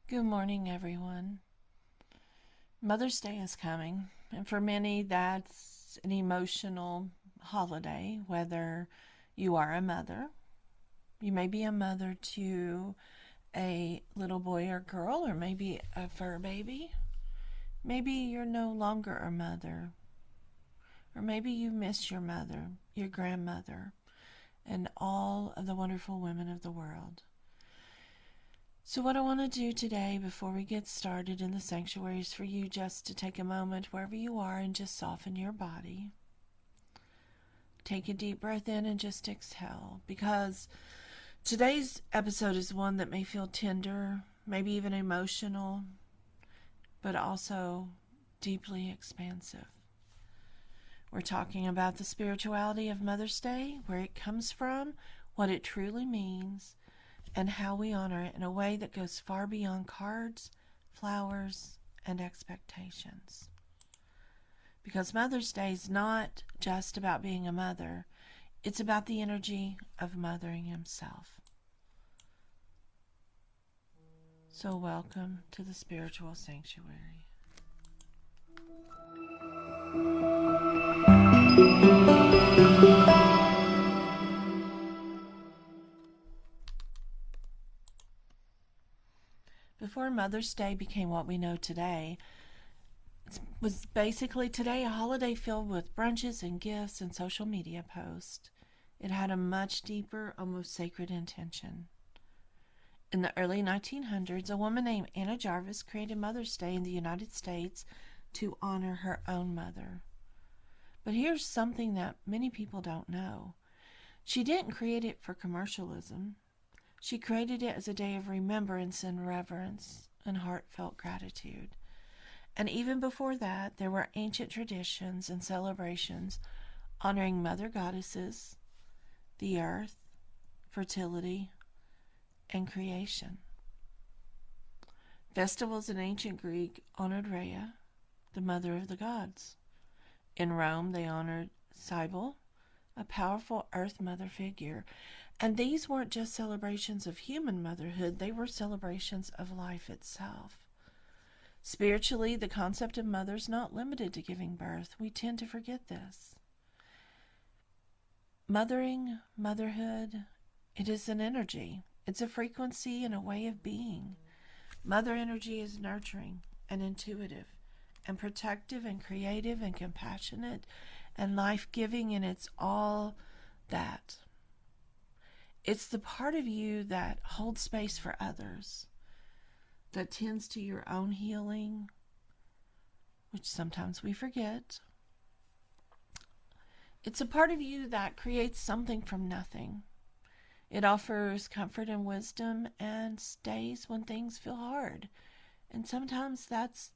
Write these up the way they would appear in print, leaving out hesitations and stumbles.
Good morning, everyone. Mother's Day is coming, and for many, that's an emotional holiday, whether you are a mother. You may be a mother to a little boy or girl, or maybe a fur baby. Maybe you're no longer a mother, or maybe you miss your mother, your grandmother, and all of the wonderful women of the world. So, what I want to do today before we get started in the sanctuary is for you just to take a moment wherever you are and just soften your body. Take a deep breath in and just exhale, because today's episode is one that may feel tender, maybe even emotional, but also deeply expansive. We're talking about the spirituality of Mother's Day, where it comes from, what it truly means, and how we honor it in a way that goes far beyond cards, flowers, and expectations. Because Mother's Day is not just about being a mother, it's about the energy of mothering himself. So welcome to the spiritual sanctuary. Before Mother's Day became what we know today, it was basically today a holiday filled with brunches and gifts and social media posts. It had a much deeper, almost sacred intention. In the early 1900s, a woman named Anna Jarvis created Mother's Day in the United States to honor her own mother. But here's something that many people don't know. She didn't create it for commercialism. She created it as a day of remembrance and reverence and heartfelt gratitude. And even before that, there were ancient traditions and celebrations honoring mother goddesses, the earth, fertility, and creation. Festivals in ancient Greek honored Rhea, the mother of the gods. In Rome, they honored Cybele, a powerful earth mother figure. And these weren't just celebrations of human motherhood, they were celebrations of life itself. Spiritually, the concept of mother is not limited to giving birth. We tend to forget this. Mothering, motherhood, it is an energy. It's a frequency and a way of being. Mother energy is nurturing and intuitive and protective and creative and compassionate and life-giving, and it's all that. It's the part of you that holds space for others, that tends to your own healing, which sometimes we forget. It's a part of you that creates something from nothing. It offers comfort and wisdom and stays when things feel hard. And sometimes that's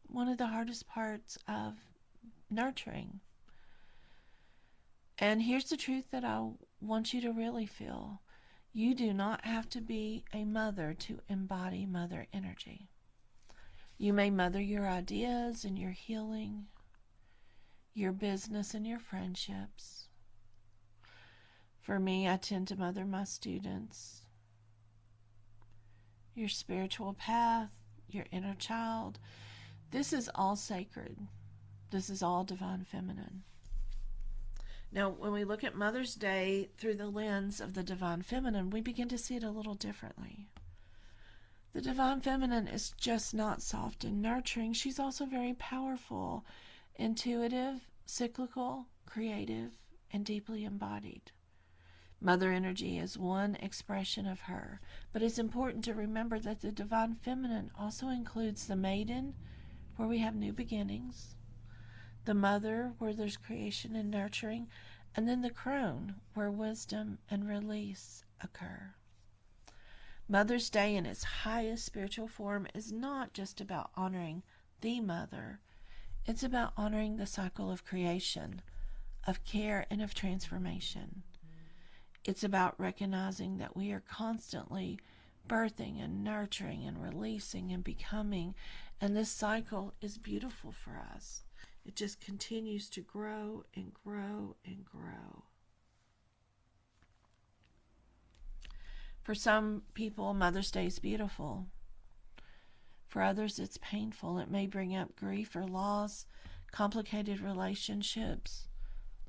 one of the hardest parts of nurturing. And here's the truth that I want you to really feel. You do not have to be a mother to embody mother energy. You may mother your ideas and your healing, your business and your friendships. For me, I tend to mother my students. Your spiritual path, your inner child. This is all sacred. This is all divine feminine. Now, when we look at Mother's Day through the lens of the divine feminine, we begin to see it a little differently. The divine feminine is just not soft and nurturing. She's also very powerful, intuitive, cyclical, creative, and deeply embodied. Mother energy is one expression of her, but it's important to remember that the divine feminine also includes the maiden, where we have new beginnings, the mother, where there's creation and nurturing, and then the crone, where wisdom and release occur. Mother's Day in its highest spiritual form is not just about honoring the mother. It's about honoring the cycle of creation, of care, and of transformation. It's about recognizing that we are constantly birthing and nurturing and releasing and becoming, and this cycle is beautiful for us. It just continues to grow and grow and grow. For some people, Mother's Day is beautiful. For others, it's painful. It may bring up grief or loss, complicated relationships,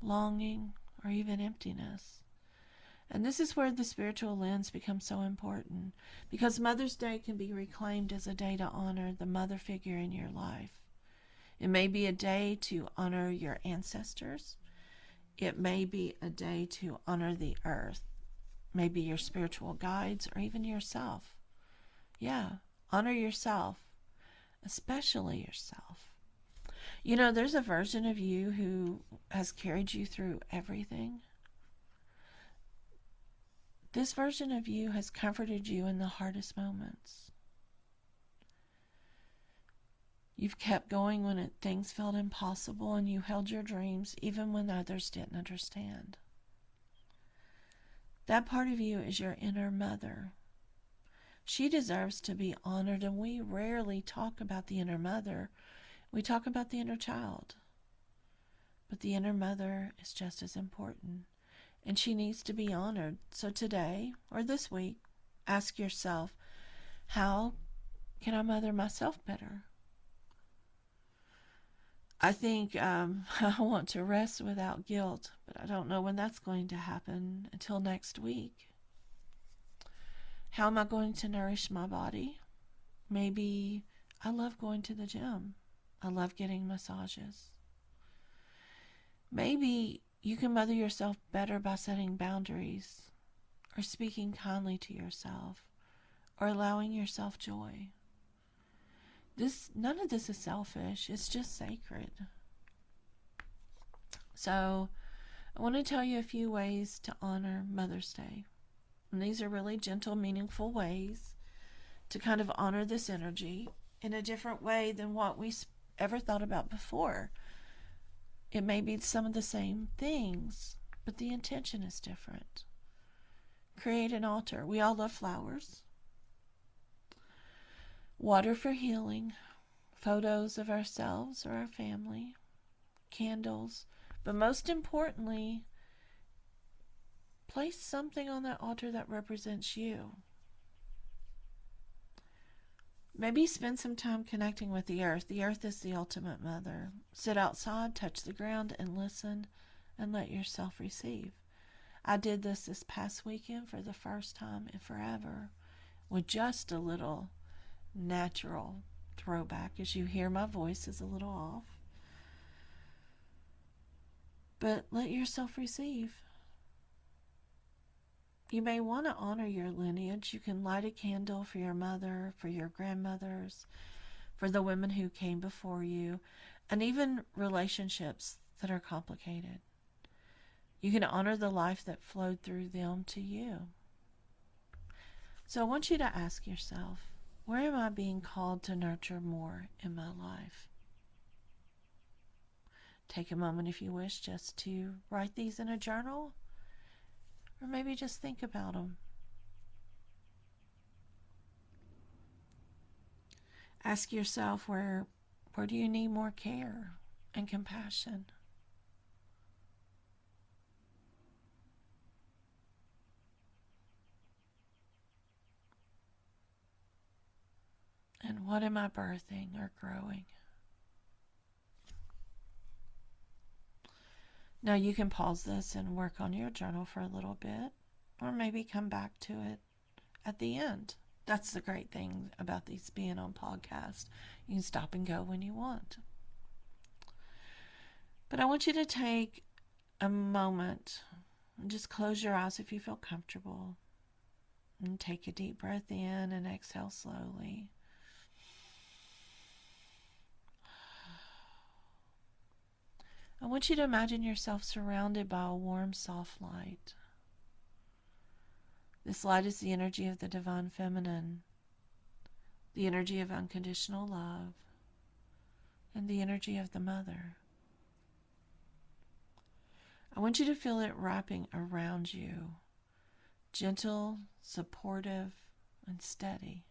longing, or even emptiness. And this is where the spiritual lens becomes so important, because Mother's Day can be reclaimed as a day to honor the mother figure in your life. It may be a day to honor your ancestors. It may be a day to honor the earth, maybe your spiritual guides, or even yourself. Yeah, honor yourself, especially yourself. You know, there's a version of you who has carried you through everything. This version of you has comforted you in the hardest moments. You've kept going when things felt impossible, and you held your dreams even when others didn't understand. That part of you is your inner mother. She deserves to be honored, and we rarely talk about the inner mother. We talk about the inner child. But the inner mother is just as important, and she needs to be honored. So today, or this week, ask yourself, how can I mother myself better? I think I want to rest without guilt, but I don't know when that's going to happen until next week. How am I going to nourish my body? Maybe I love going to the gym. I love getting massages. Maybe you can mother yourself better by setting boundaries, or speaking kindly to yourself, or allowing yourself joy. None of this is selfish. It's just sacred. So I want to tell you a few ways to honor Mother's Day. And these are really gentle, meaningful ways to kind of honor this energy in a different way than what we ever thought about before. It may be some of the same things, but the intention is different. Create an altar. We all love flowers. Water for healing, photos of ourselves or our family, candles, but most importantly, place something on that altar that represents you. Maybe spend some time connecting with the earth. The earth is the ultimate mother. Sit outside, touch the ground, and listen, and let yourself receive. I did this past weekend for the first time in forever, with just a little natural throwback. As you hear, my voice is a little off. But let yourself receive. You may want to honor your lineage. You can light a candle for your mother, for your grandmothers, for the women who came before you, and even relationships that are complicated. You can honor the life that flowed through them to you. So I want you to ask yourself, where am I being called to nurture more in my life? Take a moment, if you wish, just to write these in a journal, or maybe just think about them. Ask yourself, where do you need more care and compassion? And what am I birthing or growing? Now you can pause this and work on your journal for a little bit, or maybe come back to it at the end. That's the great thing about these being on podcast. You can stop and go when you want. But I want you to take a moment and just close your eyes if you feel comfortable. And take a deep breath in and exhale slowly. I want you to imagine yourself surrounded by a warm, soft light. This light is the energy of the divine feminine, the energy of unconditional love, and the energy of the mother. I want you to feel it wrapping around you, gentle, supportive, and steady.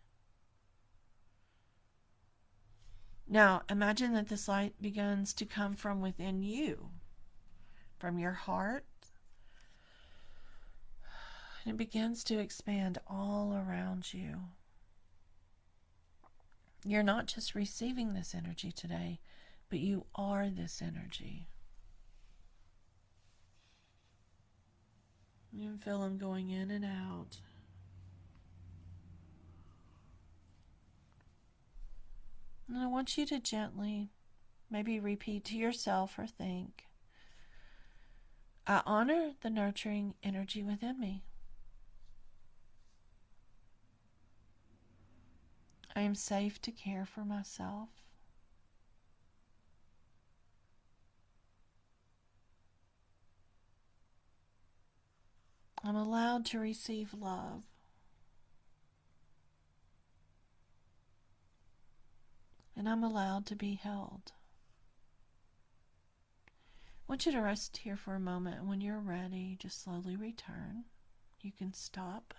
Now, imagine that this light begins to come from within you, from your heart, and it begins to expand all around you. You're not just receiving this energy today, but you are this energy. You can feel them going in and out. And I want you to gently maybe repeat to yourself or think, I honor the nurturing energy within me. I am safe to care for myself. I'm allowed to receive love. And I'm allowed to be held. I want you to rest here for a moment, and when you're ready, just slowly return. You can stop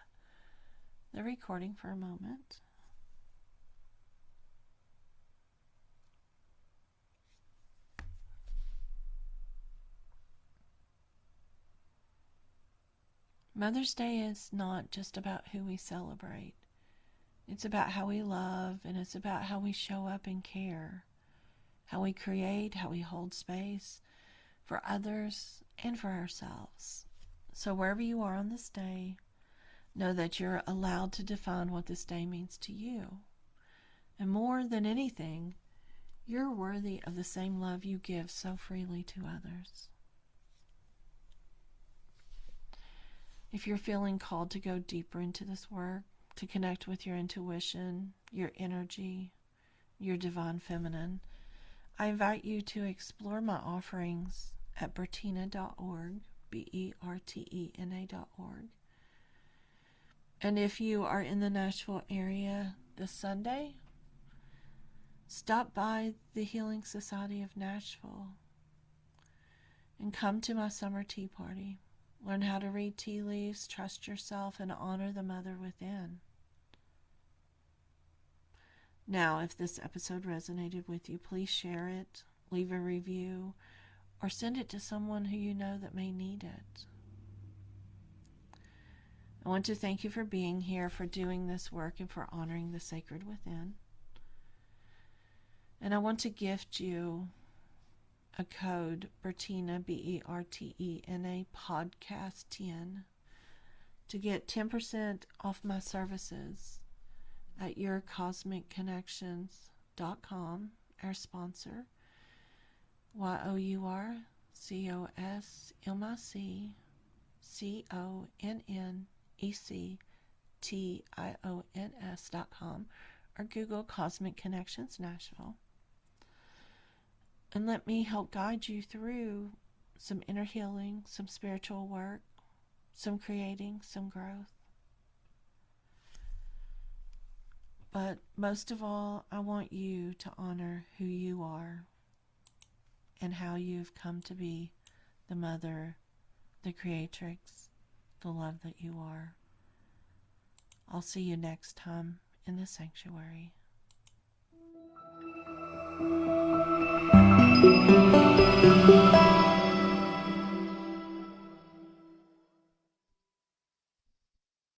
the recording for a moment. Mother's Day is not just about who we celebrate. It's about how we love, and it's about how we show up and care, how we create, how we hold space for others and for ourselves. So wherever you are on this day, know that you're allowed to define what this day means to you. And more than anything, you're worthy of the same love you give so freely to others. If you're feeling called to go deeper into this work, to connect with your intuition, your energy, your divine feminine, I invite you to explore my offerings at bertina.org, bertena.org. And if you are in the Nashville area this Sunday, stop by the Healing Society of Nashville and come to my summer tea party. Learn how to read tea leaves, trust yourself, and honor the mother within. Now, if this episode resonated with you, please share it, leave a review, or send it to someone who you know that may need it. I want to thank you for being here, for doing this work, and for honoring the sacred within. And I want to gift you a code, Bertina, Bertena, podcast 10, to get 10% off my services at yourcosmicconnections.com, our sponsor, yourcosmicconnections.com, or Google Cosmic Connections Nashville. And let me help guide you through some inner healing, some spiritual work, some creating, some growth. But most of all, I want you to honor who you are and how you've come to be the mother, the creatrix, the love that you are. I'll see you next time in the sanctuary.